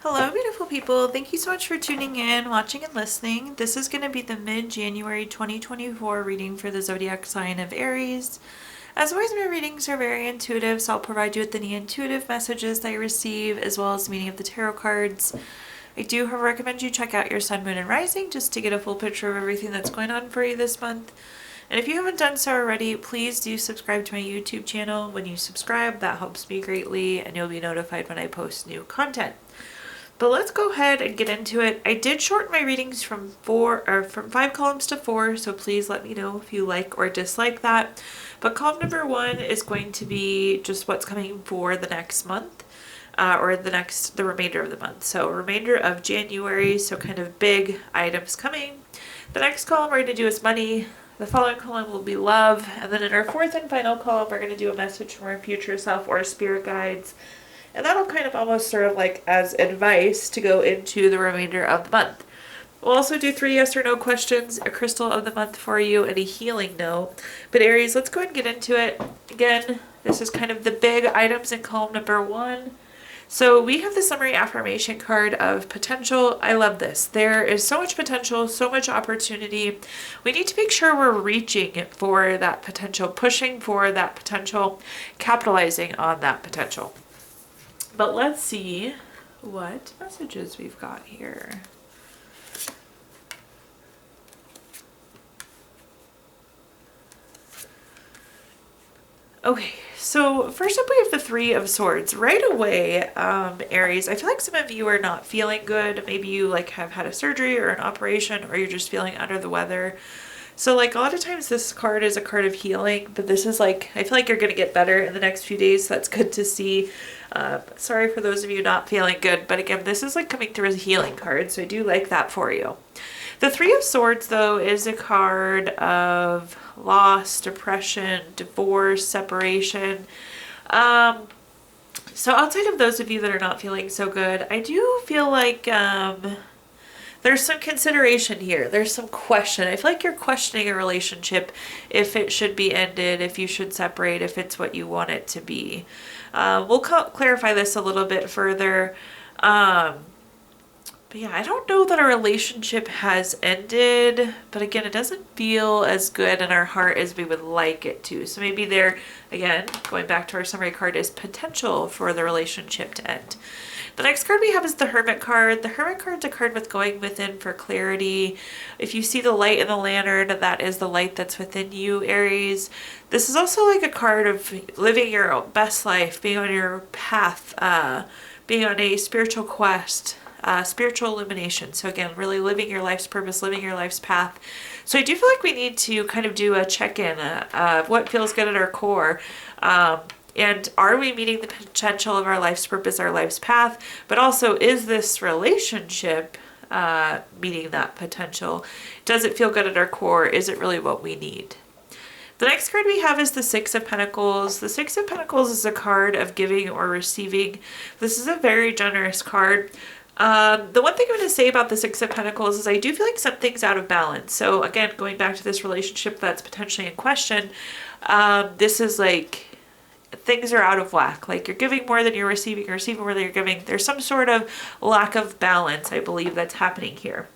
Hello, beautiful people. Thank you so much for tuning in, watching, and listening. This is going to be the mid-January 2024 reading for the zodiac sign of Aries. As always, my readings are very intuitive, so I'll provide you with any intuitive messages that I receive, as well as the meaning of the tarot cards. I do recommend you check out your sun, moon, and rising just to get a full picture of everything that's going on for you this month. And if you haven't done so already, please do subscribe to my YouTube channel. When you subscribe, that helps me greatly, and you'll be notified when I post new content. But let's go ahead and get into it. I did shorten my readings from 5 columns to 4, so please let me know if you like or dislike that. But column number 1 is going to be just what's coming for the next month, or the remainder of the month. So remainder of January, so kind of big items coming. The next column we're going to do is money. The following column will be love. And then in our 4th and final column, we're going to do a message from our future self or spirit guides. And that'll kind of almost serve like as advice to go into the remainder of the month. We'll also do 3 yes or no questions, a crystal of the month for you, and a healing note. But Aries, let's go ahead and get into it. Again, this is kind of the big items in column number 1. So we have the summary affirmation card of potential. I love this. There is so much potential, so much opportunity. We need to make sure we're reaching for that potential, pushing for that potential, capitalizing on that potential. But let's see what messages we've got here. Okay, so first up we have the 3 of Swords. Right away, Aries, I feel like some of you are not feeling good. Maybe you have had a surgery or an operation, or you're just feeling under the weather. So a lot of times this card is a card of healing, but this is I feel like you're going to get better in the next few days. So that's good to see. Sorry for those of you not feeling good, but again, this is coming through as a healing card, so I do like that for you. The 3 of Swords, though, is a card of loss, depression, divorce, separation. So outside of those of you that are not feeling so good, I do feel like there's some consideration here. There's some question. I feel like you're questioning a relationship, if it should be ended, if you should separate, if it's what you want it to be. We'll clarify this a little bit further. But yeah, I don't know that our relationship has ended, but again, it doesn't feel as good in our heart as we would like it to. So maybe there, again, going back to our summary card, is potential for the relationship to end. The next card we have is the Hermit card. The Hermit card's a card with going within for clarity. If you see the light in the lantern, that is the light that's within you, Aries. This is also a card of living your best life, being on your path, being on a spiritual quest, spiritual illumination. So again, really living your life's purpose, living your life's path. So I do feel like we need to kind of do a check-in of what feels good at our core. And are we meeting the potential of our life's purpose, our life's path? But also, is this relationship meeting that potential? Does it feel good at our core? Is it really what we need? The next card we have is the 6 of Pentacles. The 6 of Pentacles is a card of giving or receiving. This is a very generous card. The one thing I'm going to say about the 6 of Pentacles is I do feel like something's out of balance. So again, going back to this relationship that's potentially in question, this is things are out of whack. You're giving more than you're receiving more than you're giving. There's some sort of lack of balance, I believe, that's happening here.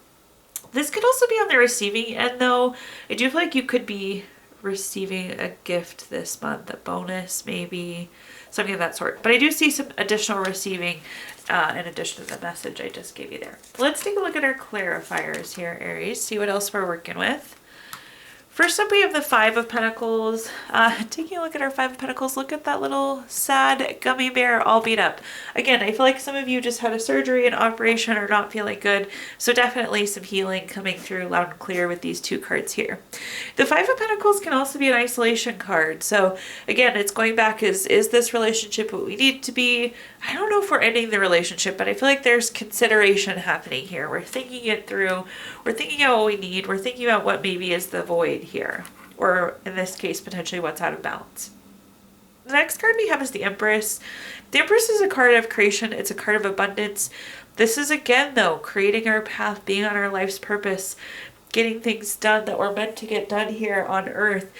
This could also be on the receiving end, though. I do feel like you could be receiving a gift this month, a bonus maybe, something of that sort. But I do see some additional receiving in addition to the message I just gave you there. Let's take a look at our clarifiers here, Aries, see what else we're working with. First up, we have the 5 of Pentacles. Taking a look at our 5 of Pentacles, look at that little sad gummy bear all beat up. Again, I feel like some of you just had a surgery, an operation, or not feeling good. So definitely some healing coming through loud and clear with these 2 cards here. The 5 of Pentacles can also be an isolation card. So again, it's going back, is this relationship what we need it to be? I don't know if we're ending the relationship, but I feel like there's consideration happening here. We're thinking it through. We're thinking about what we need. We're thinking about what maybe is the void here, or in this case, potentially what's out of balance. The next card we have is the Empress. The Empress is a card of creation. It's a card of abundance. This is, again, though, creating our path, being on our life's purpose. getting things done that were meant to get done here on earth.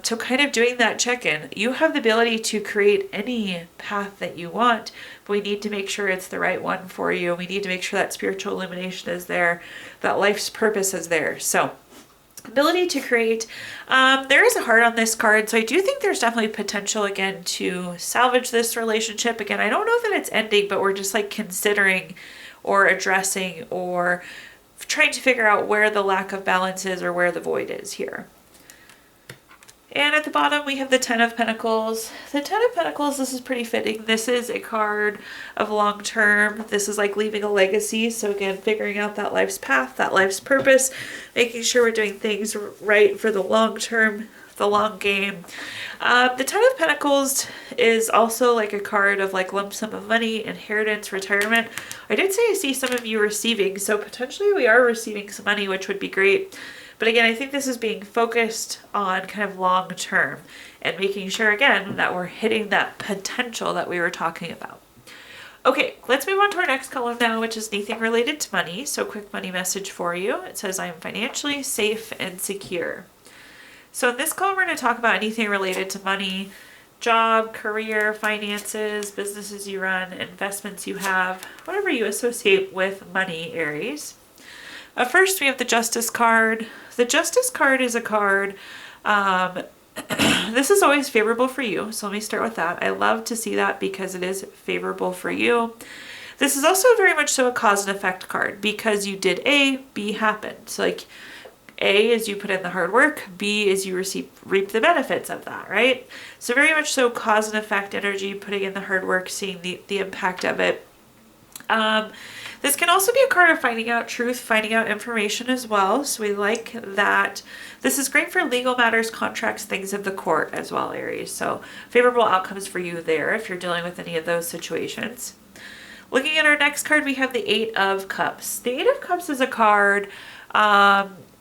So kind of doing that check-in. You have the ability to create any path that you want, but we need to make sure it's the right one for you. We need to make sure that spiritual illumination is there, that life's purpose is there. So ability to create. There is a heart on this card, so I do think there's definitely potential again to salvage this relationship. Again, I don't know that it's ending, but we're just like considering or addressing or trying to figure out where the lack of balance is or where the void is here. And at the bottom, we have the Ten of Pentacles. The Ten of Pentacles, this is pretty fitting. This is a card of long term. This is like leaving a legacy. So again, figuring out that life's path, that life's purpose, making sure we're doing things right for the long term, the long game. The Ten of Pentacles is also like a card of like lump sum of money, inheritance, retirement. I did say I see some of you receiving, so potentially we are receiving some money, which would be great. But again, I think this is being focused on kind of long term and making sure, again, that we're hitting that potential that we were talking about. Okay, let's move on to our next column now, which is anything related to money. So quick money message for you. It says, I am financially safe and secure. So in this column, we're going to talk about anything related to money, job, career, finances, businesses you run, investments you have, whatever you associate with money, Aries. First, we have the Justice card. The Justice card is a card, this is always favorable for you. So let me start with that. I love to see that because it is favorable for you. This is also very much so a cause and effect card because you did A, B happened. So like A is you put in the hard work, B is you reap the benefits of that, right? So very much so cause and effect energy, putting in the hard work, seeing the impact of it. This can also be a card of finding out truth, finding out information as well. So we like that. This is great for legal matters, contracts, things of the court as well, Aries. So favorable outcomes for you there if you're dealing with any of those situations. Looking at our next card, we have the Eight of Cups. The Eight of Cups is a card,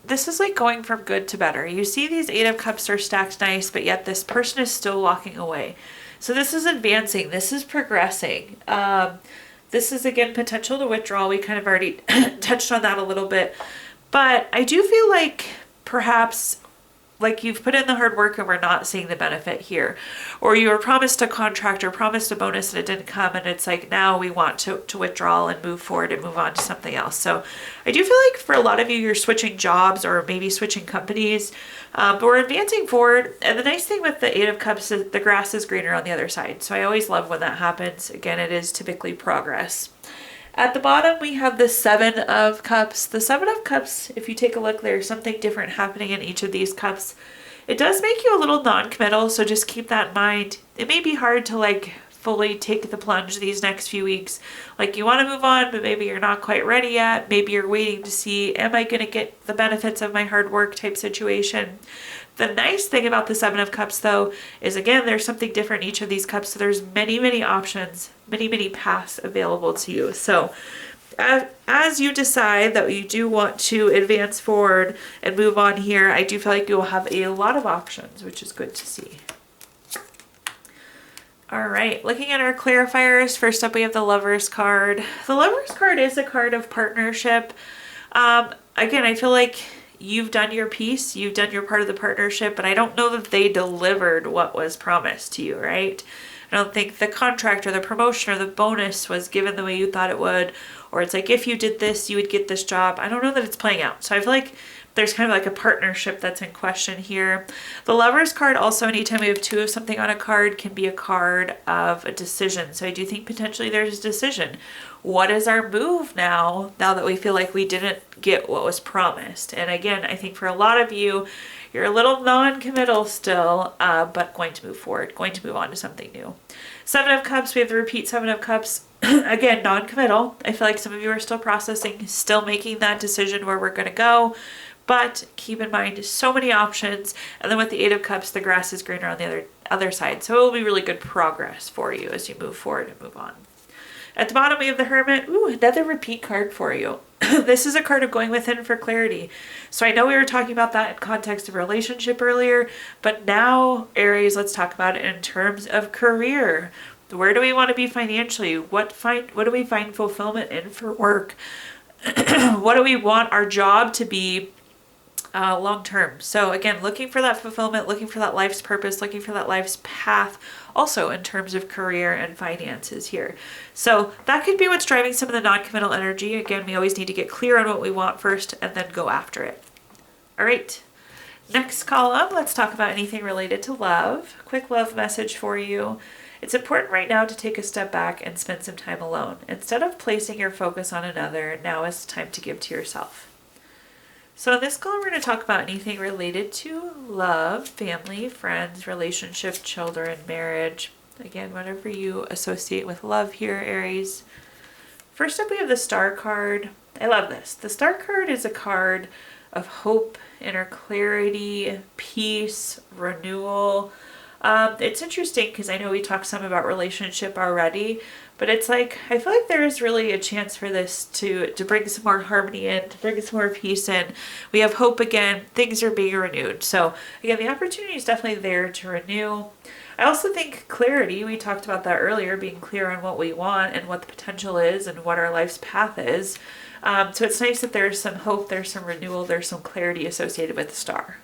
this is like going from good to better. You see these Eight of Cups are stacked nice, but yet this person is still walking away. So this is advancing. This is progressing. This is, again, potential to withdraw. We kind of already touched on that a little bit. But I do feel like perhaps like you've put in the hard work and we're not seeing the benefit here. Or you were promised a contract or promised a bonus and it didn't come. And it's like now we want to withdraw and move forward and move on to something else. So I do feel like for a lot of you, you're switching jobs or maybe switching companies. But we're advancing forward. And the nice thing with the Eight of Cups is the grass is greener on the other side. So I always love when that happens. Again, it is typically progress. At the bottom, we have the Seven of Cups. The Seven of Cups, if you take a look, there's something different happening in each of these cups. It does make you a little non-committal, so just keep that in mind. It may be hard to like fully take the plunge these next few weeks. Like you want to move on, but maybe you're not quite ready yet. Maybe you're waiting to see, am I going to get the benefits of my hard work type situation. The nice thing about the Seven of Cups, though, is again, there's something different in each of these cups. So there's many, many options, many paths available to you. So as you decide that you do want to advance forward and move on here, I do feel like you'll have a lot of options, which is good to see. All right, looking at our clarifiers, first up we have the Lovers card. The Lovers card is a card of partnership. Again, I feel like you've done your piece, you've done your part of the partnership, but I don't know that they delivered what was promised to you, right? I don't think the contract or the promotion or the bonus was given the way you thought it would, or it's like if you did this, you would get this job. I don't know that it's playing out. So I feel like there's kind of like a partnership that's in question here. The Lovers card also, anytime we have two of something on a card, can be a card of a decision. So I do think potentially there's a decision. What is our move now that we feel like we didn't get what was promised? And again, I think for a lot of you, you're a little non-committal still, but going to move forward, going to move on to something new. Seven of Cups, we have the repeat Seven of Cups. Again, non-committal. I feel like some of you are still processing, still making that decision where we're going to go. But keep in mind, so many options. And then with the Eight of Cups, the grass is greener on the other side. So it will be really good progress for you as you move forward and move on. At the bottom, we have the Hermit. Ooh, another repeat card for you. This is a card of going within for clarity. So I know we were talking about that in context of relationship earlier, but now, Aries, let's talk about it in terms of career. Where do we want to be financially? What do we find fulfillment in for work? What do we want our job to be long term. So again, looking for that fulfillment, looking for that life's purpose, looking for that life's path, also in terms of career and finances here. So that could be what's driving some of the non-committal energy. Again, we always need to get clear on what we want first and then go after it. All right. Next column, let's talk about anything related to love. Quick love message for you. It's important right now to take a step back and spend some time alone. Instead of placing your focus on another, now is time to give to yourself. So in this column, we're going to talk about anything related to love, family, friends, relationship, children, marriage. Again, whatever you associate with love here, Aries. First up, we have the Star card. I love this. The Star card is a card of hope, inner clarity, peace, renewal. It's interesting because I know we talked some about relationship already, but it's like, I feel like there is really a chance for this to bring some more harmony in, to bring some more peace in. We have hope again, things are being renewed. So again, the opportunity is definitely there to renew. I also think clarity, we talked about that earlier, being clear on what we want and what the potential is and what our life's path is. So it's nice that there's some hope, there's some renewal, there's some clarity associated with the Star.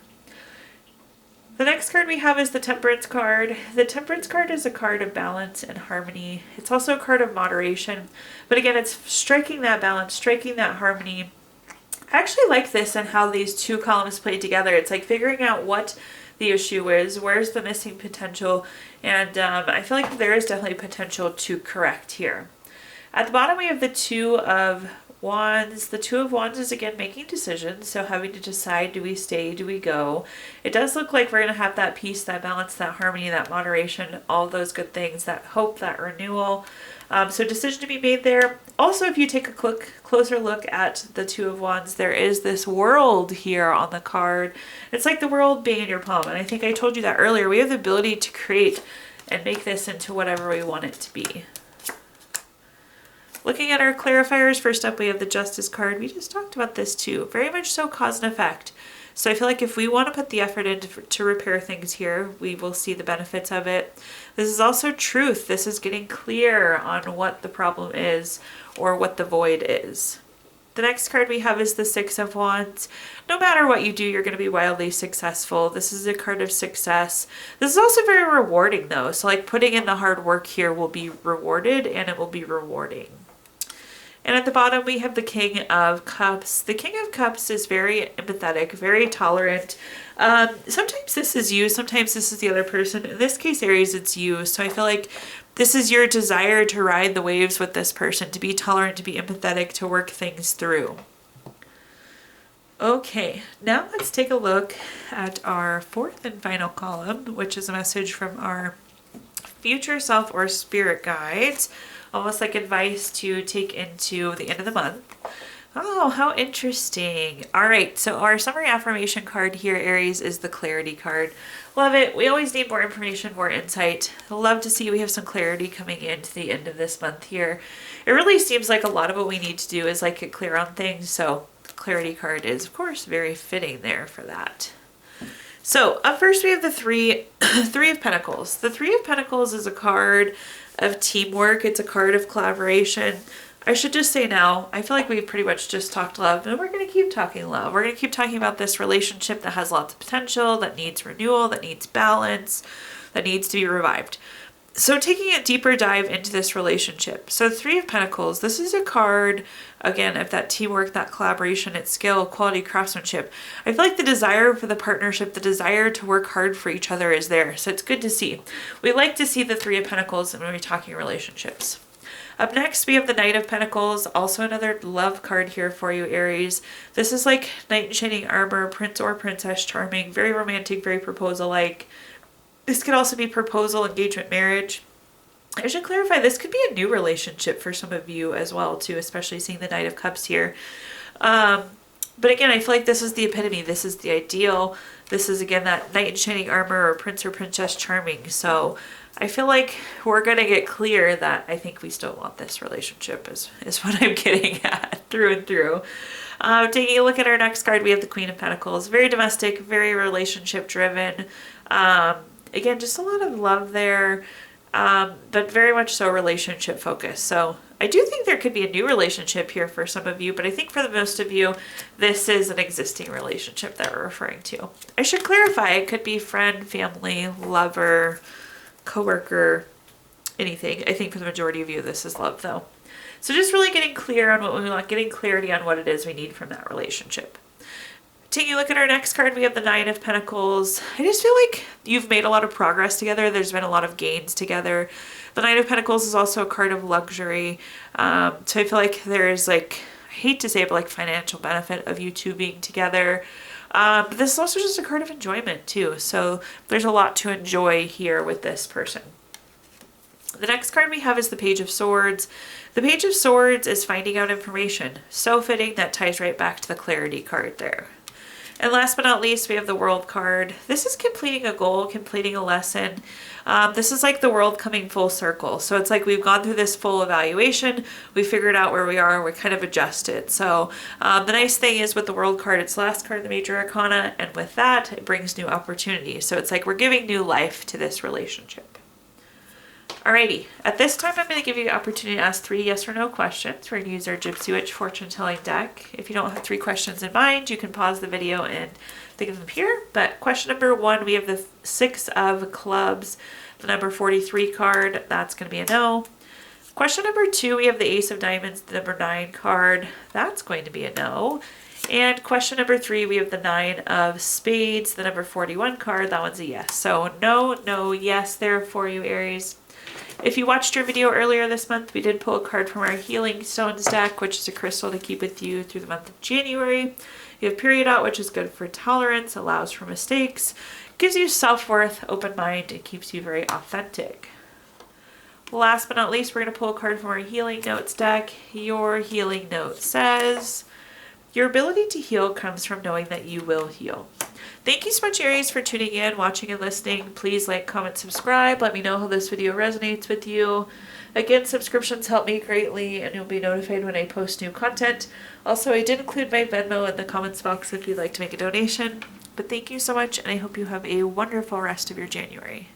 The next card we have is the Temperance card. The Temperance card is a card of balance and harmony. It's also a card of moderation. But again, it's striking that balance, striking that harmony. I actually like this and how these two columns play together. It's like figuring out what the issue is, where's the missing potential, and I feel like there is definitely potential to correct here. At the bottom we have the Two of Wands. The Two of Wands is again making decisions, so having to decide, do we stay, do we go? It does look like we're going to have that peace, that balance, that harmony, that moderation, all those good things, that hope, that renewal. So decision to be made there. Also, if you take a closer look at the Two of Wands, there is this world here on the card. It's like the world being in your palm, and I think I told you that earlier. We have the ability to create and make this into whatever we want it to be. Looking at our clarifiers, first up we have the Justice card. We just talked about this too. Very much so cause and effect. So I feel like if we want to put the effort in to repair things here, we will see the benefits of it. This is also truth. This is getting clear on what the problem is or what the void is. The next card we have is the Six of Wands. No matter what you do, you're going to be wildly successful. This is a card of success. This is also very rewarding though. So like putting in the hard work here will be rewarded and it will be rewarding. And at the bottom, we have the King of Cups. The King of Cups is very empathetic, very tolerant. Sometimes this is you, sometimes this is the other person. In this case, Aries, it's you. So I feel like this is your desire to ride the waves with this person, to be tolerant, to be empathetic, to work things through. Okay, now let's take a look at our fourth and final column, which is a message from our future self or spirit guides. Almost like advice to take into the end of the month. Oh, how interesting. All right, so our summary affirmation card here, Aries, is the Clarity card. Love it. We always need more information, more insight. Love to see we have some clarity coming into the end of this month here. It really seems like a lot of what we need to do is like get clear on things, so the Clarity card is, of course, very fitting there for that. So up first we have the Three of Pentacles. The Three of Pentacles is a card of teamwork. It's a card of collaboration. I should just say now, I feel like we've pretty much just talked love, and we're going to keep talking love. We're going to keep talking about this relationship that has lots of potential, that needs renewal, that needs balance, that needs to be revived. So taking a deeper dive into this relationship. So Three of Pentacles, this is a card, again, of that teamwork, that collaboration, it's skill, quality, craftsmanship. I feel like the desire for the partnership, the desire to work hard for each other is there. So it's good to see. We like to see the Three of Pentacles when we're talking relationships. Up next, we have the Knight of Pentacles, also another love card here for you, Aries. This is like Knight in Shining Armor, Prince or Princess Charming, very romantic, very proposal-like. This could also be proposal, engagement, marriage. I should clarify, this could be a new relationship for some of you as well, too, especially seeing the Knight of Cups here. But again, I feel like this is the epitome. This is the ideal. This is, again, that Knight in Shining Armor or Prince or Princess Charming. So I feel like we're going to get clear that I think we still want this relationship is what I'm getting at through and through. Taking a look at our next card, we have the Queen of Pentacles. Very domestic, very relationship driven. Again, just a lot of love there, but very much so relationship focused. So I do think there could be a new relationship here for some of you, but I think for the most of you, this is an existing relationship that we're referring to. I should clarify, it could be friend, family, lover, coworker, anything. I think for the majority of you, this is love though. So just really getting clear on what we want, getting clarity on what it is we need from that relationship. Taking a look at our next card, we have the Nine of Pentacles. I just feel like you've made a lot of progress together. There's been a lot of gains together. The Nine of Pentacles is also a card of luxury. So I feel like there's like, I hate to say it, but like financial benefit of you two being together. But this is also just a card of enjoyment too. So there's a lot to enjoy here with this person. The next card we have is the Page of Swords. The Page of Swords is finding out information. So fitting, that ties right back to the clarity card there. And last but not least, we have the World card. This is completing a goal, completing a lesson. This is like the world coming full circle. So it's like we've gone through this full evaluation. We figured out where we are. We kind of adjusted. So the nice thing is with the World card, it's the last card of the Major Arcana. And with that, it brings new opportunities. So it's like we're giving new life to this relationship. Alrighty, at this time I'm going to give you the opportunity to ask 3 yes or no questions. We're going to use our Gypsy Witch fortune telling deck. If you don't have 3 questions in mind, you can pause the video and think of them here. But question number 1, we have the 6 of Clubs, the number 43 card. That's going to be a no. Question number 2, we have the Ace of Diamonds, the number 9 card. That's going to be a no. And question number 3, we have the 9 of Spades, the number 41 card. That one's a yes. So no, no, yes there for you, Aries. If you watched your video earlier this month, we did pull a card from our Healing Stones deck, which is a crystal to keep with you through the month of January. You have Period, which is good for tolerance, allows for mistakes, gives you self-worth, open mind, and keeps you very authentic. Last but not least, we're going to pull a card from our Healing Notes deck. Your Healing Note says, your ability to heal comes from knowing that you will heal. Thank you so much, Aries, for tuning in, watching, and listening. Please like, comment, subscribe. Let me know how this video resonates with you. Again, subscriptions help me greatly, and you'll be notified when I post new content. Also, I did include my Venmo in the comments box if you'd like to make a donation. But thank you so much, and I hope you have a wonderful rest of your January.